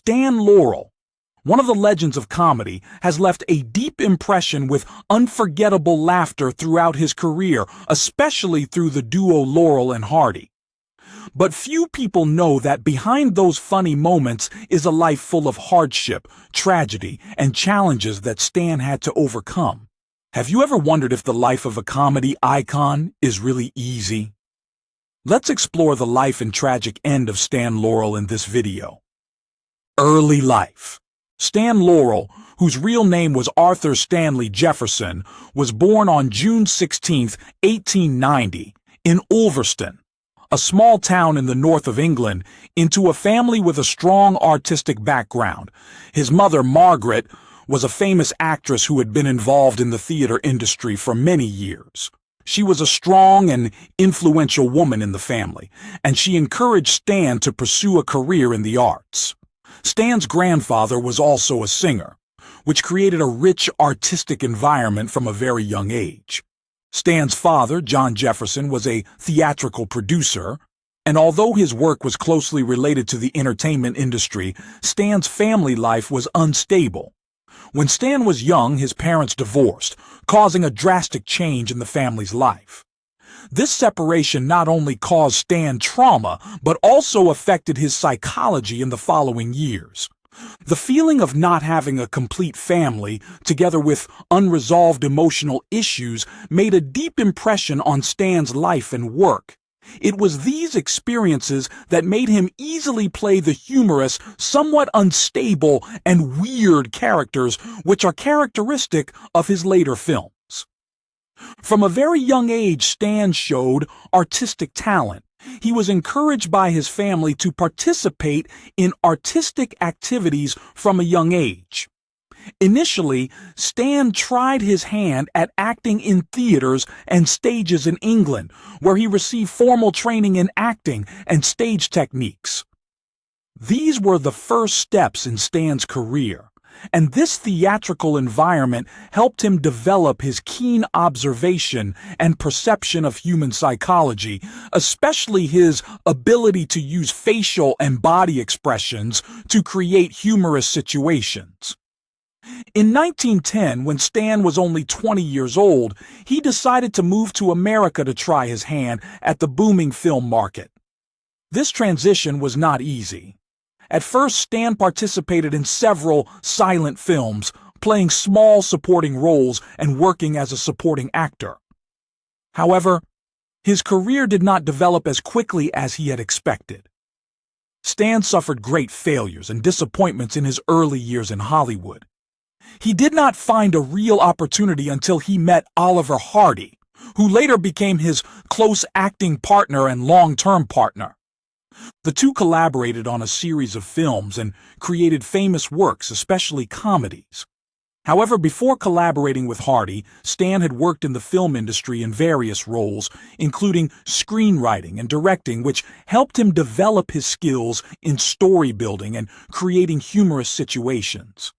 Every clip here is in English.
Stan Laurel, one of the legends of comedy, has left a deep impression with unforgettable laughter throughout his career, especially through the duo Laurel and Hardy. But few people know that behind those funny moments is a life full of hardship, tragedy, and challenges that Stan had to overcome. Have you ever wondered if the life of a comedy icon is really easy? Let's explore the life and tragic end of Stan Laurel in this video. Early life. Stan Laurel, whose real name was Arthur Stanley Jefferson, was born on June 16, 1890, in Ulverston, a small town in the north of England, into a family with a strong artistic background. His mother, Margaret, was a famous actress who had been involved in the theater industry for many years. She was a strong and influential woman in the family, and she encouraged Stan to pursue a career in the arts. Stan's grandfather was also a singer, which created a rich artistic environment from a very young age. Stan's father, John Jefferson, was a theatrical producer, and although his work was closely related to the entertainment industry, Stan's family life was unstable. When Stan was young, his parents divorced, causing a drastic change in the family's life. This separation not only caused Stan trauma, but also affected his psychology in the following years. The feeling of not having a complete family, together with unresolved emotional issues, made a deep impression on Stan's life and work. It was these experiences that made him easily play the humorous, somewhat unstable, and weird characters which are characteristic of his later films. From a very young age, Stan showed artistic talent. He was encouraged by his family to participate in artistic activities from a young age. Initially, Stan tried his hand at acting in theaters and stages in England, where he received formal training in acting and stage techniques. These were the first steps in Stan's career, and this theatrical environment helped him develop his keen observation and perception of human psychology, especially his ability to use facial and body expressions to create humorous situations. In 1910, when Stan was only 20 years old, he decided to move to America to try his hand at the booming film market. This transition was not easy. At first, Stan participated in several silent films, playing small supporting roles and working as a supporting actor. However, his career did not develop as quickly as he had expected. Stan suffered great failures and disappointments in his early years in Hollywood. He did not find a real opportunity until he met Oliver Hardy, who later became his close acting partner and long-term partner. The two collaborated on a series of films and created famous works, especially comedies. However, before collaborating with Hardy, Stan had worked in the film industry in various roles, including screenwriting and directing, which helped him develop his skills in story building and creating humorous situations.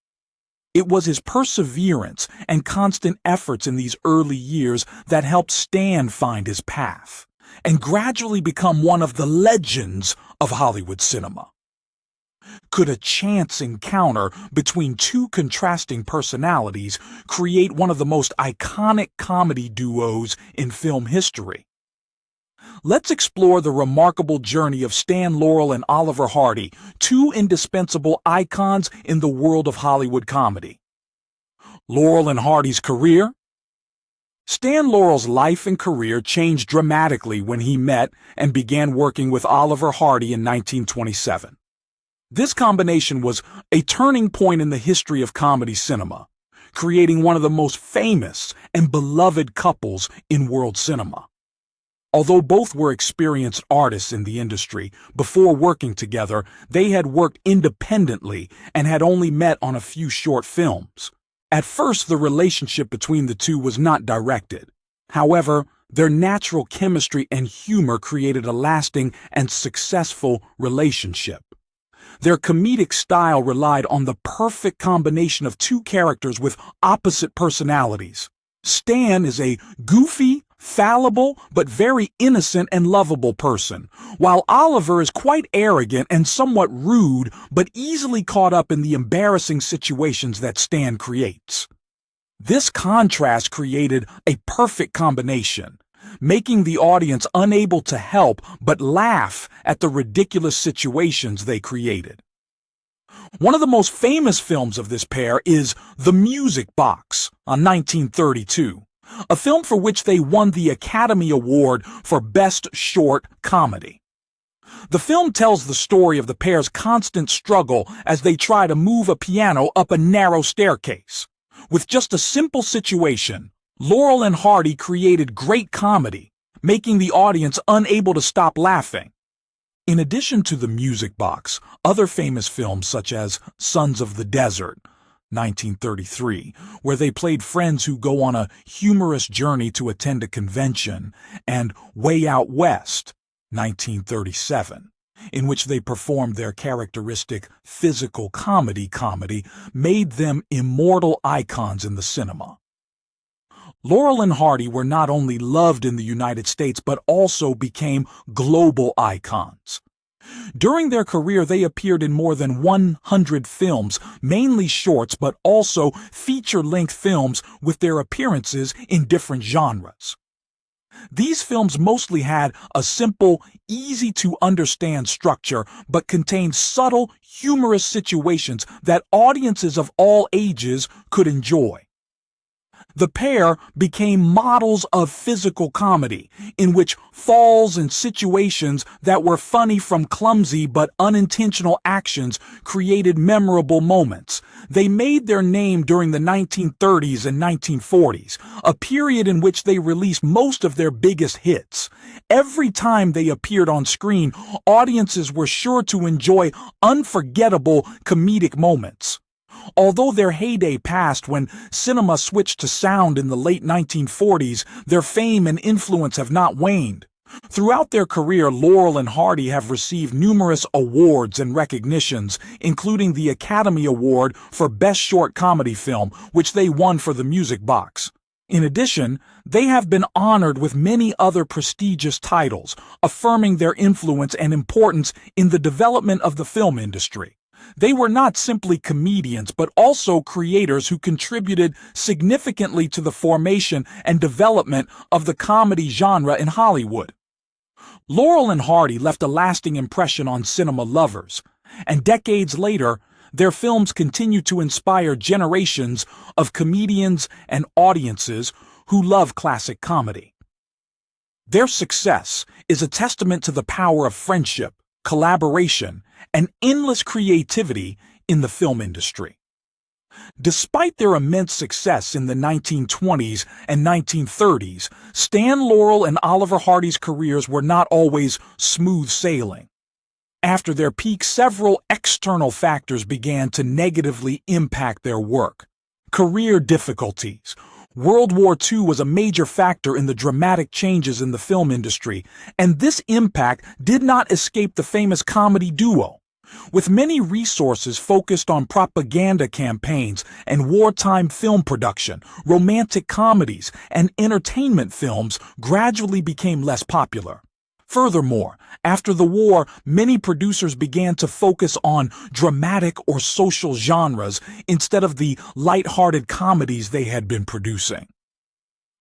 It was his perseverance and constant efforts in these early years that helped Stan find his path and gradually become one of the legends of Hollywood cinema. Could a chance encounter between two contrasting personalities create one of the most iconic comedy duos in film history? Let's explore the remarkable journey of Stan Laurel and Oliver Hardy, two indispensable icons in the world of Hollywood comedy. Laurel and Hardy's career. Stan Laurel's life and career changed dramatically when he met and began working with Oliver Hardy in 1927. This combination was a turning point in the history of comedy cinema, creating one of the most famous and beloved couples in world cinema. Although both were experienced artists in the industry, before working together, they had worked independently and had only met on a few short films. At first, the relationship between the two was not directed. However, their natural chemistry and humor created a lasting and successful relationship. Their comedic style relied on the perfect combination of two characters with opposite personalities. Stan is a goofy, fallible but very innocent and lovable person, while Oliver is quite arrogant and somewhat rude but easily caught up in the embarrassing situations that Stan creates. This contrast created a perfect combination, making the audience unable to help but laugh at the ridiculous situations they created. One of the most famous films of this pair is The Music Box, on 1932, a film for which they won the Academy Award for Best Short Comedy. The film tells the story of the pair's constant struggle as they try to move a piano up a narrow staircase. With just a simple situation, Laurel and Hardy created great comedy, making the audience unable to stop laughing. In addition to The Music Box, other famous films such as Sons of the Desert, 1933, where they played friends who go on a humorous journey to attend a convention, and Way Out West, 1937, in which they performed their characteristic physical comedy, made them immortal icons in the cinema. Laurel and Hardy were not only loved in the United States but also became global icons. During their career, they appeared in more than 100 films, mainly shorts but also feature-length films with their appearances in different genres. These films mostly had a simple, easy-to-understand structure but contained subtle, humorous situations that audiences of all ages could enjoy. The pair became models of physical comedy, in which falls and situations that were funny from clumsy but unintentional actions created memorable moments. They made their name during the 1930s and 1940s, a period in which they released most of their biggest hits. Every time they appeared on screen, audiences were sure to enjoy unforgettable comedic moments. Although their heyday passed when cinema switched to sound in the late 1940s, their fame and influence have not waned. Throughout their career, Laurel and Hardy have received numerous awards and recognitions, including the Academy Award for Best Short Comedy Film, which they won for The Music Box. In addition, they have been honored with many other prestigious titles, affirming their influence and importance in the development of the film industry. They were not simply comedians, but also creators who contributed significantly to the formation and development of the comedy genre in Hollywood. Laurel and Hardy left a lasting impression on cinema lovers, and decades later, their films continue to inspire generations of comedians and audiences who love classic comedy. Their success is a testament to the power of friendship, collaboration, and endless creativity in the film industry. Despite their immense success in the 1920s and 1930s, Stan Laurel and Oliver Hardy's careers were not always smooth sailing. After their peak, several external factors began to negatively impact their work. Career difficulties. World War II was a major factor in the dramatic changes in the film industry, and this impact did not escape the famous comedy duo. With many resources focused on propaganda campaigns and wartime film production, romantic comedies and entertainment films gradually became less popular. Furthermore, after the war, many producers began to focus on dramatic or social genres instead of the light-hearted comedies they had been producing.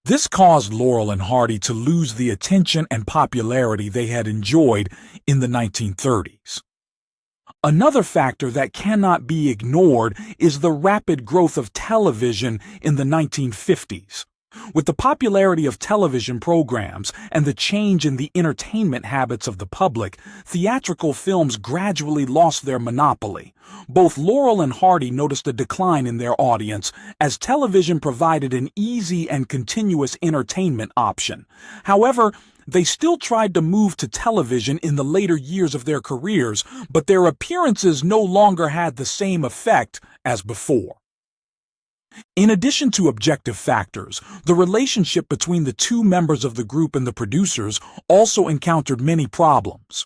This caused Laurel and Hardy to lose the attention and popularity they had enjoyed in the 1930s. Another factor that cannot be ignored is the rapid growth of television in the 1950s. With the popularity of television programs and the change in the entertainment habits of the public, theatrical films gradually lost their monopoly. Both Laurel and Hardy noticed a decline in their audience as television provided an easy and continuous entertainment option. However, they still tried to move to television in the later years of their careers, but their appearances no longer had the same effect as before. In addition to objective factors, the relationship between the two members of the group and the producers also encountered many problems.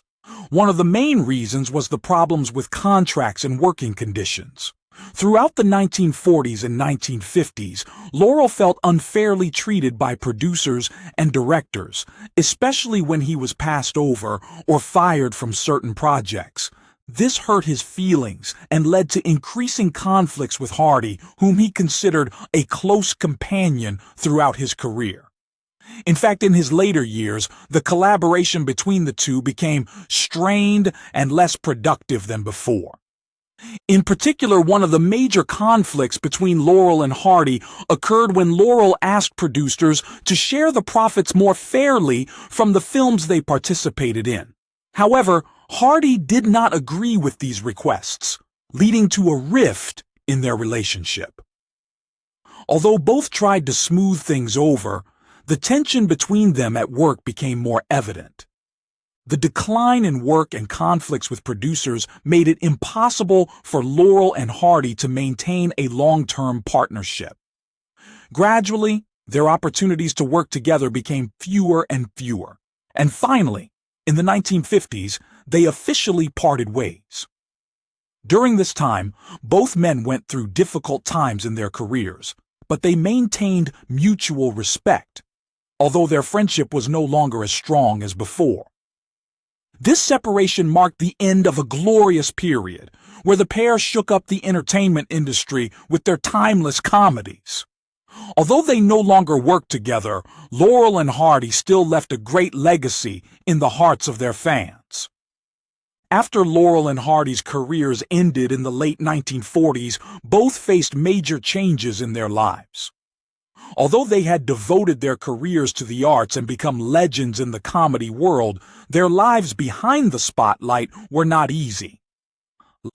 One of the main reasons was the problems with contracts and working conditions. Throughout the 1940s and 1950s, Laurel felt unfairly treated by producers and directors, especially when he was passed over or fired from certain projects. This hurt his feelings and led to increasing conflicts with Hardy, whom he considered a close companion throughout his career. In fact, in his later years, the collaboration between the two became strained and less productive than before. In particular, one of the major conflicts between Laurel and Hardy occurred when Laurel asked producers to share the profits more fairly from the films they participated in. However, Hardy did not agree with these requests, leading to a rift in their relationship. Although both tried to smooth things over, the tension between them at work became more evident. The decline in work and conflicts with producers made it impossible for Laurel and Hardy to maintain a long-term partnership. Gradually, their opportunities to work together became fewer and fewer. And finally, in the 1950s, they officially parted ways. During this time, both men went through difficult times in their careers, but they maintained mutual respect, although their friendship was no longer as strong as before. This separation marked the end of a glorious period, where the pair shook up the entertainment industry with their timeless comedies. Although they no longer worked together, Laurel and Hardy still left a great legacy in the hearts of their fans. After Laurel and Hardy's careers ended in the late 1940s, both faced major changes in their lives. Although they had devoted their careers to the arts and become legends in the comedy world, their lives behind the spotlight were not easy.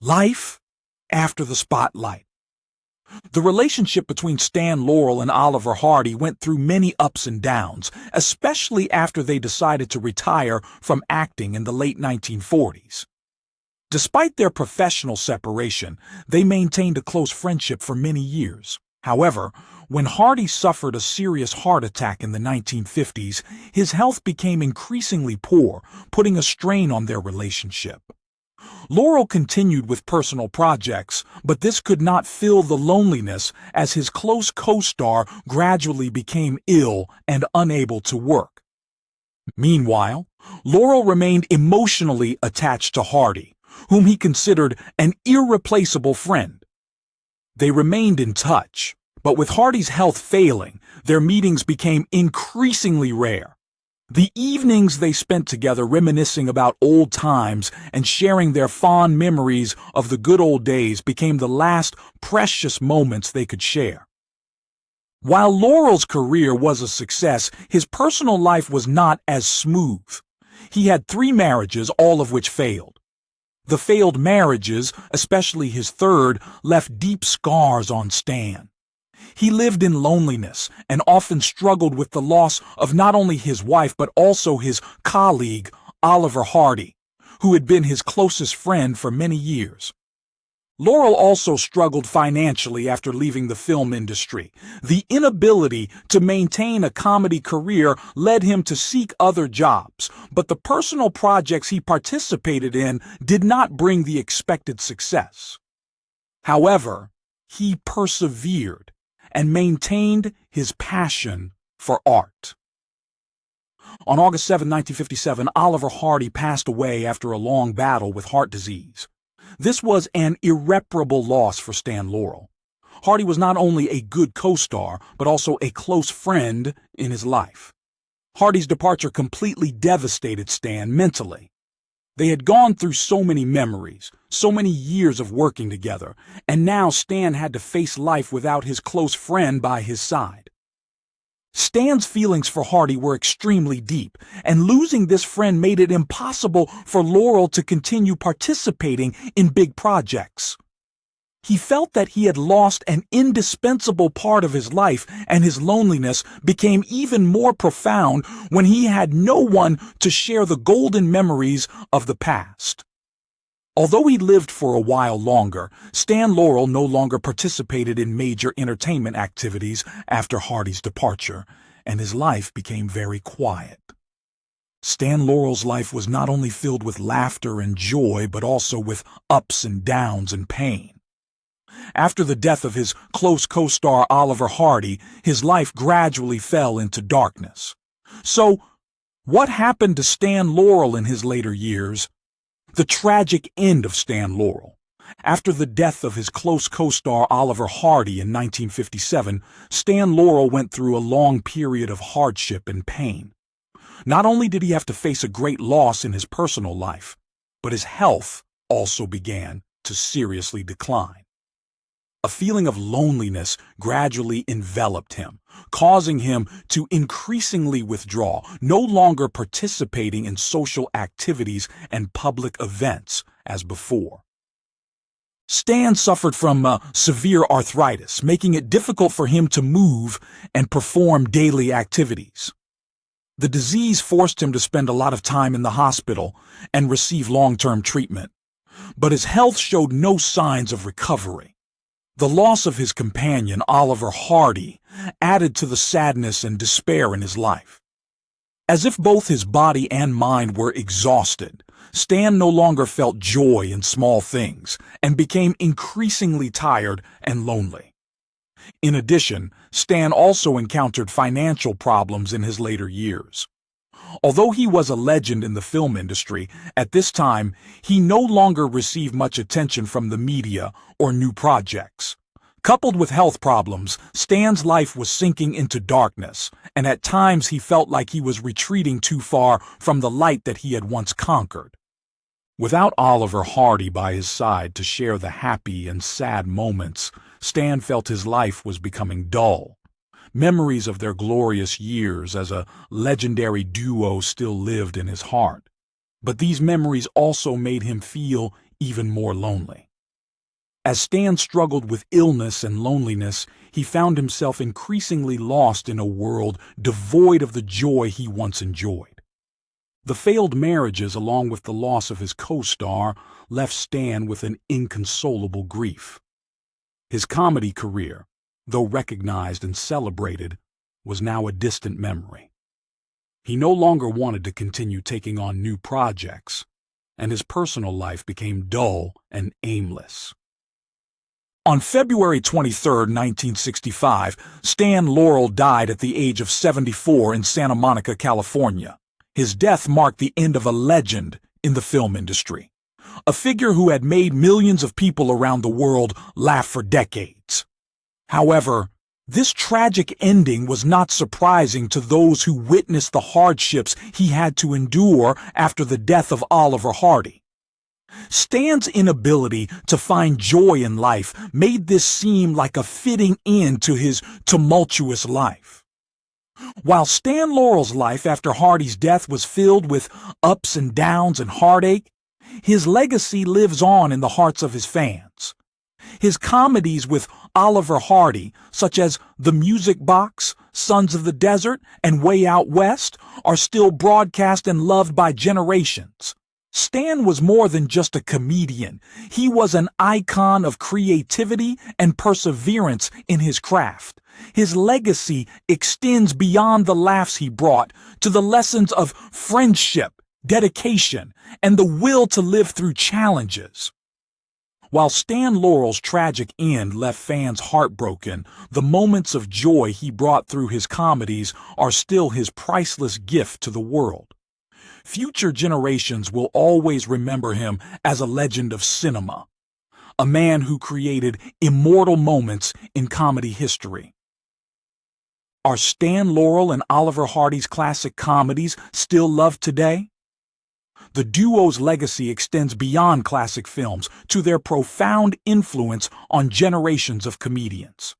Life after the spotlight. The relationship between Stan Laurel and Oliver Hardy went through many ups and downs, especially after they decided to retire from acting in the late 1940s. Despite their professional separation, they maintained a close friendship for many years. However, when Hardy suffered a serious heart attack in the 1950s, his health became increasingly poor, putting a strain on their relationship. Laurel continued with personal projects, but this could not fill the loneliness as his close co-star gradually became ill and unable to work. Meanwhile, Laurel remained emotionally attached to Hardy, whom he considered an irreplaceable friend. They remained in touch, but with Hardy's health failing, their meetings became increasingly rare. The evenings they spent together reminiscing about old times and sharing their fond memories of the good old days became the last precious moments they could share. While Laurel's career was a success, his personal life was not as smooth. He had 3 marriages, all of which failed. The failed marriages, especially his third, left deep scars on Stan. He lived in loneliness and often struggled with the loss of not only his wife but also his colleague, Oliver Hardy, who had been his closest friend for many years. Laurel also struggled financially after leaving the film industry. The inability to maintain a comedy career led him to seek other jobs, but the personal projects he participated in did not bring the expected success. However, he persevered and maintained his passion for art. On August 7, 1957, Oliver Hardy passed away after a long battle with heart disease. This was an irreparable loss for Stan Laurel. Hardy was not only a good co-star, but also a close friend in his life. Hardy's departure completely devastated Stan mentally. They had gone through so many memories, so many years of working together, and now Stan had to face life without his close friend by his side. Stan's feelings for Hardy were extremely deep, and losing this friend made it impossible for Laurel to continue participating in big projects. He felt that he had lost an indispensable part of his life, and his loneliness became even more profound when he had no one to share the golden memories of the past. Although he lived for a while longer, Stan Laurel no longer participated in major entertainment activities after Hardy's departure, and his life became very quiet. Stan Laurel's life was not only filled with laughter and joy, but also with ups and downs and pain. After the death of his close co-star Oliver Hardy, his life gradually fell into darkness. So, what happened to Stan Laurel in his later years? The tragic end of Stan Laurel. After the death of his close co-star Oliver Hardy in 1957, Stan Laurel went through a long period of hardship and pain. Not only did he have to face a great loss in his personal life, but his health also began to seriously decline. A feeling of loneliness gradually enveloped him, causing him to increasingly withdraw, no longer participating in social activities and public events as before. Stan suffered from severe arthritis, making it difficult for him to move and perform daily activities. The disease forced him to spend a lot of time in the hospital and receive long-term treatment, but his health showed no signs of recovery. The loss of his companion, Oliver Hardy, added to the sadness and despair in his life. As if both his body and mind were exhausted, Stan no longer felt joy in small things and became increasingly tired and lonely. In addition, Stan also encountered financial problems in his later years. Although he was a legend in the film industry, at this time, he no longer received much attention from the media or new projects. Coupled with health problems, Stan's life was sinking into darkness, and at times he felt like he was retreating too far from the light that he had once conquered. Without Oliver Hardy by his side to share the happy and sad moments, Stan felt his life was becoming dull. Memories of their glorious years as a legendary duo still lived in his heart, but these memories also made him feel even more lonely. As Stan struggled with illness and loneliness, he found himself increasingly lost in a world devoid of the joy he once enjoyed. The failed marriages, along with the loss of his co-star, left Stan with an inconsolable grief. His comedy career, though recognized and celebrated, was now a distant memory. He no longer wanted to continue taking on new projects, and his personal life became dull and aimless. On February 23, 1965, Stan Laurel died at the age of 74 in Santa Monica, California. His death marked the end of a legend in the film industry, a figure who had made millions of people around the world laugh for decades. However, this tragic ending was not surprising to those who witnessed the hardships he had to endure after the death of Oliver Hardy. Stan's inability to find joy in life made this seem like a fitting end to his tumultuous life. While Stan Laurel's life after Hardy's death was filled with ups and downs and heartache, his legacy lives on in the hearts of his fans. His comedies with Oliver Hardy, such as The Music Box, Sons of the Desert, and Way Out West, are still broadcast and loved by generations. Stan was more than just a comedian. He was an icon of creativity and perseverance in his craft. His legacy extends beyond the laughs he brought to the lessons of friendship, dedication, and the will to live through challenges. While Stan Laurel's tragic end left fans heartbroken, the moments of joy he brought through his comedies are still his priceless gift to the world. Future generations will always remember him as a legend of cinema, a man who created immortal moments in comedy history. Are Stan Laurel and Oliver Hardy's classic comedies still loved today? The duo's legacy extends beyond classic films to their profound influence on generations of comedians.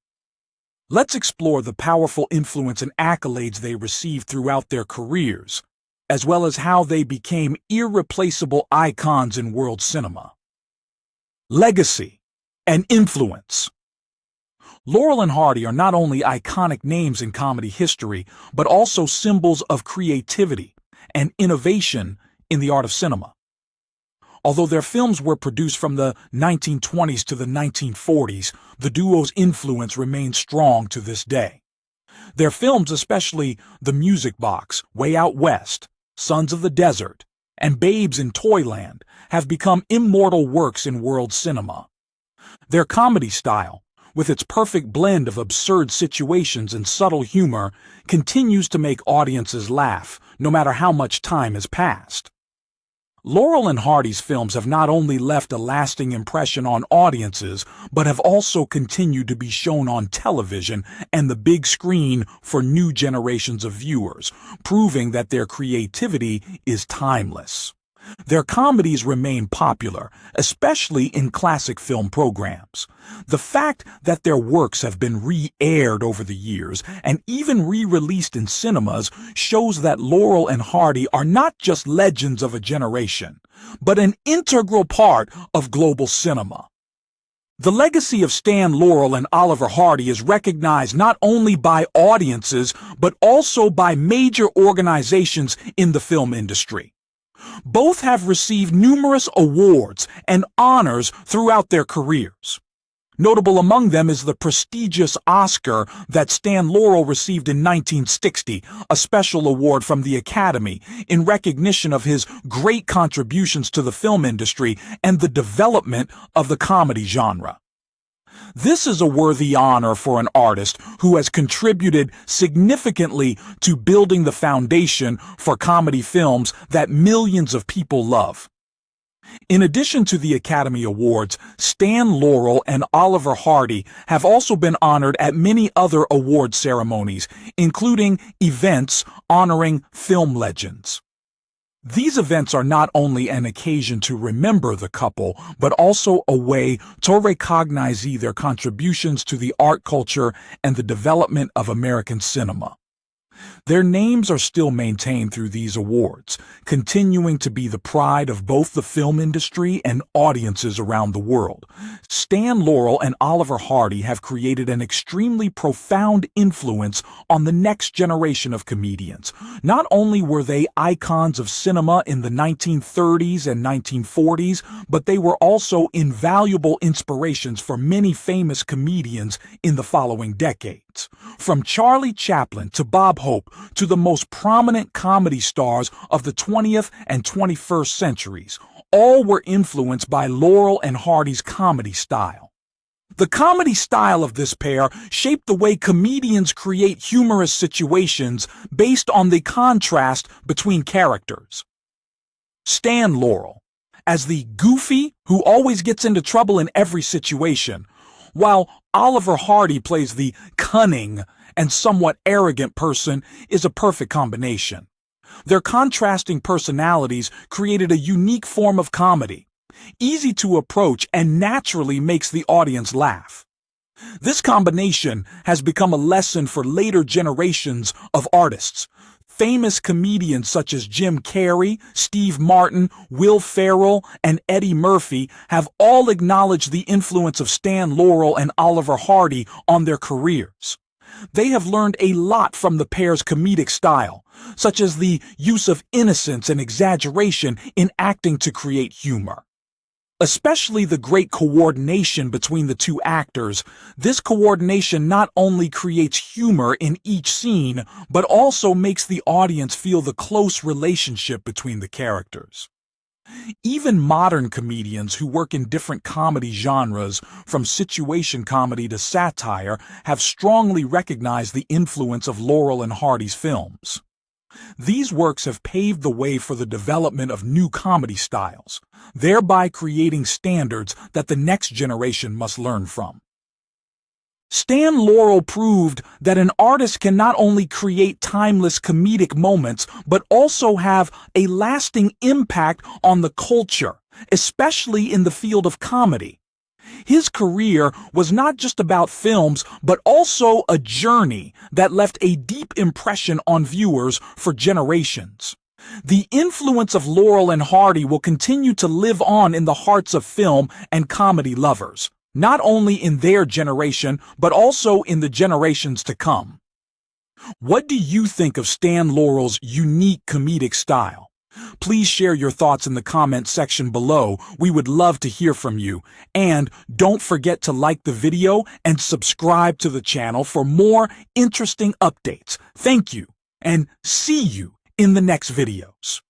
Let's explore the powerful influence and accolades they received throughout their careers, as well as how they became irreplaceable icons in world cinema. Legacy and influence. Laurel and Hardy are not only iconic names in comedy history, but also symbols of creativity and innovation in the art of cinema. Although their films were produced from the 1920s to the 1940s, the duo's influence remains strong to this day. Their films, especially The Music Box, Way Out West, Sons of the Desert, and Babes in Toyland, have become immortal works in world cinema. Their comedy style, with its perfect blend of absurd situations and subtle humor, continues to make audiences laugh, no matter how much time has passed. Laurel and Hardy's films have not only left a lasting impression on audiences, but have also continued to be shown on television and the big screen for new generations of viewers, proving that their creativity is timeless. Their comedies remain popular, especially in classic film programs. The fact that their works have been re-aired over the years and even re-released in cinemas shows that Laurel and Hardy are not just legends of a generation, but an integral part of global cinema. The legacy of Stan Laurel and Oliver Hardy is recognized not only by audiences, but also by major organizations in the film industry. Both have received numerous awards and honors throughout their careers. Notable among them is the prestigious Oscar that Stan Laurel received in 1960, a special award from the Academy, in recognition of his great contributions to the film industry and the development of the comedy genre. This is a worthy honor for an artist who has contributed significantly to building the foundation for comedy films that millions of people love. In addition to the Academy Awards, Stan Laurel and Oliver Hardy have also been honored at many other award ceremonies, including events honoring film legends. These events are not only an occasion to remember the couple, but also a way to recognize their contributions to the art culture and the development of American cinema. Their names are still maintained through these awards, continuing to be the pride of both the film industry and audiences around the world. Stan Laurel and Oliver Hardy have created an extremely profound influence on the next generation of comedians. Not only were they icons of cinema in the 1930s and 1940s, but they were also invaluable inspirations for many famous comedians in the following decades. From Charlie Chaplin to Bob Hope to the most prominent comedy stars of the 20th and 21st centuries, all were influenced by Laurel and Hardy's comedy style. The comedy style of this pair shaped the way comedians create humorous situations based on the contrast between characters. Stan Laurel, as the goofy who always gets into trouble in every situation, while Oliver Hardy plays the cunning and somewhat arrogant person, is a perfect combination. Their contrasting personalities created a unique form of comedy, easy to approach and naturally makes the audience laugh. This combination has become a lesson for later generations of artists. Famous comedians such as Jim Carrey, Steve Martin, Will Ferrell, and Eddie Murphy have all acknowledged the influence of Stan Laurel and Oliver Hardy on their careers. They have learned a lot from the pair's comedic style, such as the use of innocence and exaggeration in acting to create humor. Especially the great coordination between the two actors. This coordination not only creates humor in each scene, but also makes the audience feel the close relationship between the characters. Even modern comedians who work in different comedy genres, from situation comedy to satire, have strongly recognized the influence of Laurel and Hardy's films. These works have paved the way for the development of new comedy styles, thereby creating standards that the next generation must learn from. Stan Laurel proved that an artist can not only create timeless comedic moments, but also have a lasting impact on the culture, especially in the field of comedy. His career was not just about films, but also a journey that left a deep impression on viewers for generations. The influence of Laurel and Hardy will continue to live on in the hearts of film and comedy lovers, not only in their generation, but also in the generations to come. What do you think of Stan Laurel's unique comedic style? Please share your thoughts in the comment section below. We would love to hear from you. And don't forget to like the video and subscribe to the channel for more interesting updates. Thank you, and see you in the next videos.